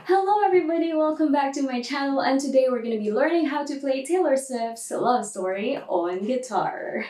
Hello everybody, welcome back to my channel, and today we're going to be learning how to play Taylor Swift's Love Story on guitar.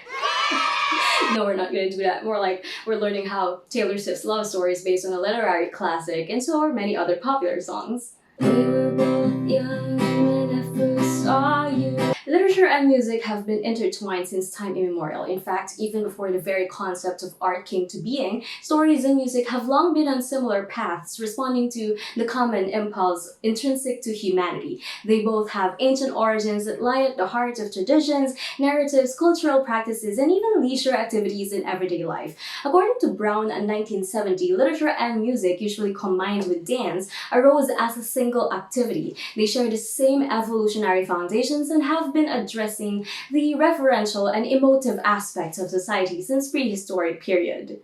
No, we're not going to do that. More like we're learning how Taylor Swift's love story is based on a literary classic, and so are many other popular songs. We were both young when I first saw you. Literature and music have been intertwined since time immemorial. In fact, even before the very concept of art came to being, stories and music have long been on similar paths, responding to the common impulse intrinsic to humanity. They both have ancient origins that lie at the heart of traditions, narratives, cultural practices, and even leisure activities in everyday life. According to Brown in 1970, literature and music, usually combined with dance, arose as a single activity. They share the same evolutionary foundations and have been addressing the referential and emotive aspects of society since prehistoric period.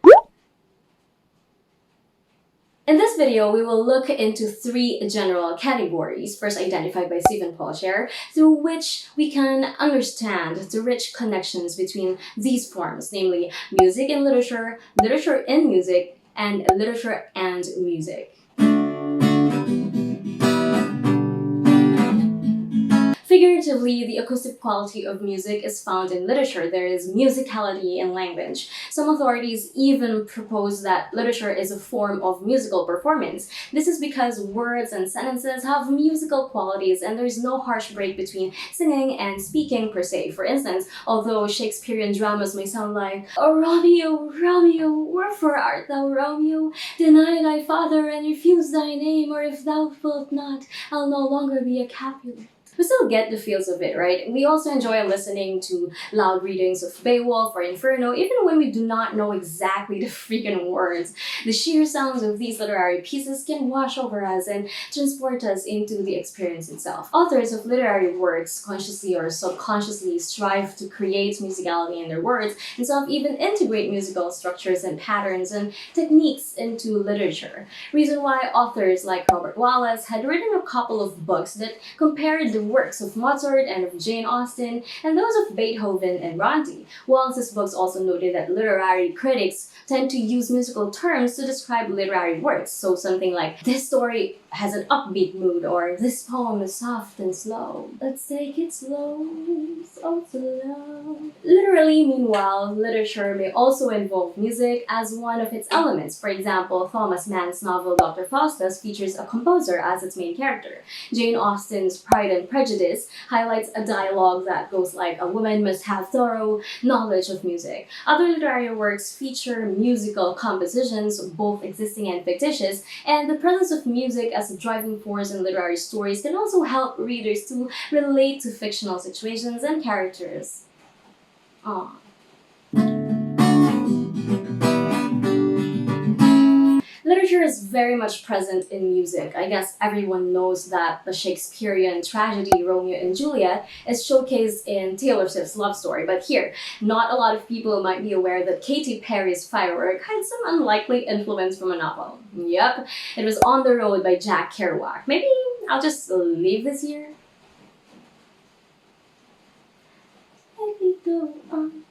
In this video, we will look into three general categories, first identified by Stephen Paulshare, through which we can understand the rich connections between these forms, namely music and literature, literature in music, and literature and music. Figuratively, the acoustic quality of music is found in literature. There is musicality in language. Some authorities even propose that literature is a form of musical performance. This is because words and sentences have musical qualities and there is no harsh break between singing and speaking per se. For instance, although Shakespearean dramas may sound like, "O Romeo, Romeo, wherefore art thou Romeo? Deny thy father and refuse thy name, or if thou wilt not, I'll no longer be a Capulet." We still get the feels of it, right? We also enjoy listening to loud readings of Beowulf or Inferno, even when we do not know exactly the freaking words. The sheer sounds of these literary pieces can wash over us and transport us into the experience itself. Authors of literary works consciously or subconsciously strive to create musicality in their words, and some even integrate musical structures and patterns and techniques into literature. Reason why authors like Robert Wallace had written a couple of books that compared the works of Mozart and of Jane Austen and those of Beethoven and Bronte. Wallace's books also noted that literary critics tend to use musical terms to describe literary works. So something like, "This story has an upbeat mood," or "This poem is soft and slow. Let's take it slow, so slow." Literally, meanwhile, literature may also involve music as one of its elements. For example, Thomas Mann's novel Dr. Faustus features a composer as its main character. Jane Austen's Pride and Prejudice highlights a dialogue that goes like, "A woman must have thorough knowledge of music." Other literary works feature musical compositions, both existing and fictitious, and the presence of music as a driving force in literary stories can also help readers to relate to fictional situations and characters. Aww. Literature is very much present in music. I guess everyone knows that the Shakespearean tragedy Romeo and Juliet is showcased in Taylor Swift's love story. But here, not a lot of people might be aware that Katy Perry's Firework had some unlikely influence from a novel. Yep, it was On the Road by Jack Kerouac. Maybe I'll just leave this here. Let me go on.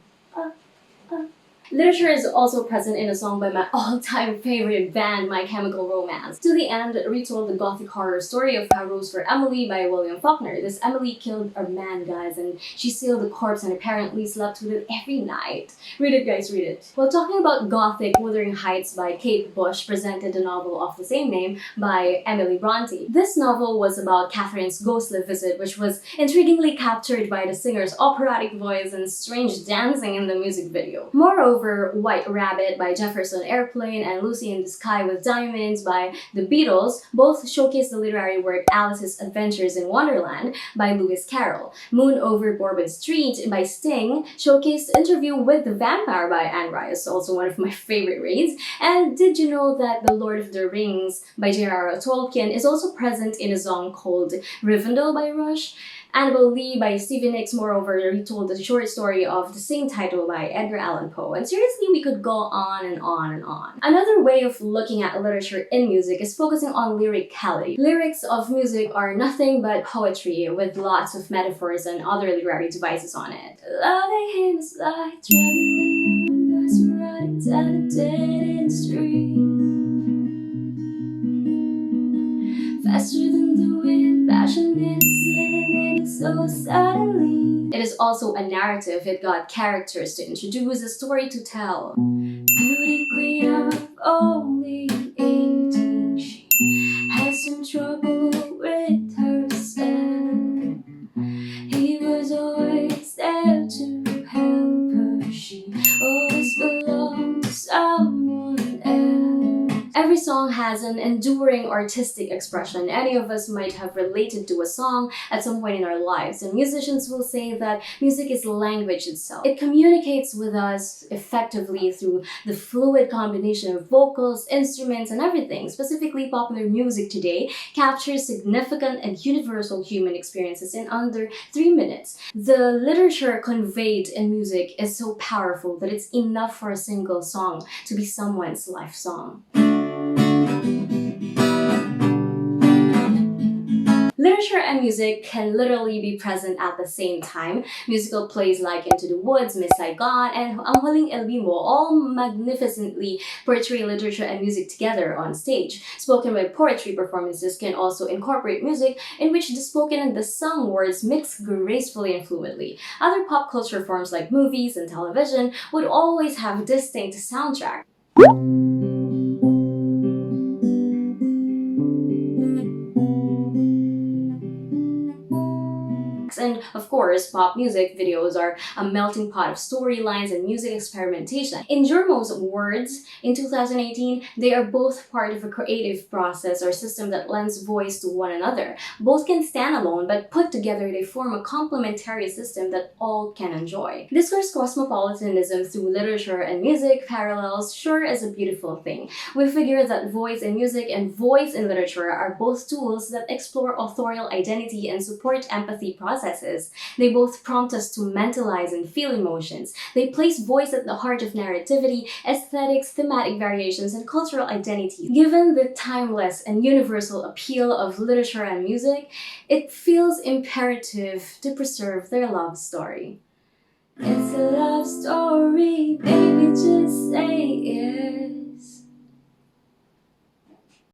Literature is also present in a song by my all-time favorite band, My Chemical Romance. To the End retold the gothic horror story of How Rose for Emily by William Faulkner. This Emily killed a man, guys, and she sealed the corpse and apparently slept with it every night. Read it, guys, read it. While talking about gothic, Wuthering Heights by Kate Bush presented the novel of the same name by Emily Bronte. This novel was about Catherine's ghostly visit, which was intriguingly captured by the singer's operatic voice and strange dancing in the music video. Moreover, White Rabbit by Jefferson Airplane and Lucy in the Sky with Diamonds by the Beatles both showcase the literary work Alice's Adventures in Wonderland by Lewis Carroll. Moon Over Bourbon Street by Sting showcased Interview with the Vampire by Anne Rice, also one of my favorite reads. And did you know that The Lord of the Rings by J.R.R. Tolkien is also present in a song called Rivendell by Rush? Annabel Lee by Stevie Nicks, moreover, retold the short story of the same title by Edgar Allan Poe. And seriously, we could go on and on and on. Another way of looking at literature in music is focusing on lyricality. Lyrics of music are nothing but poetry with lots of metaphors and other literary devices on it. Loving him is like traveling along, us riding down a dead-end street. faster than the wind, passion is so suddenly. It is also a narrative. It got characters to introduce, a story to tell. Beauty queen of only 18, she has some trouble with herself. He was always there to help her. She always belonged to someone else. Every song has an enduring artistic expression. Any of us might have related to a song at some point in our lives, and musicians will say that music is language itself. It communicates with us effectively through the fluid combination of vocals, instruments, and everything. Specifically, popular music today captures significant and universal human experiences in under 3 minutes. The literature conveyed in music is so powerful that it's enough for a single song to be someone's life song. Literature and music can literally be present at the same time. Musical plays like Into the Woods, Miss Saigon, and Ang Huling El Bimbo all magnificently portray literature and music together on stage. Spoken word poetry performances can also incorporate music in which the spoken and the sung words mix gracefully and fluidly. Other pop culture forms like movies and television would always have distinct soundtracks. And of course, pop music videos are a melting pot of storylines and music experimentation. In Jormo's words, in 2018, they are both part of a creative process or system that lends voice to one another. Both can stand alone, but put together they form a complementary system that all can enjoy. Discourse cosmopolitanism through literature and music parallels sure is a beautiful thing. We figure that voice in music and voice in literature are both tools that explore authorial identity and support empathy processes. They both prompt us to mentalize and feel emotions. They place voice at the heart of narrativity, aesthetics, thematic variations, and cultural identity. Given the timeless and universal appeal of literature and music, it feels imperative to preserve their love story. It's a love story, baby, just say it.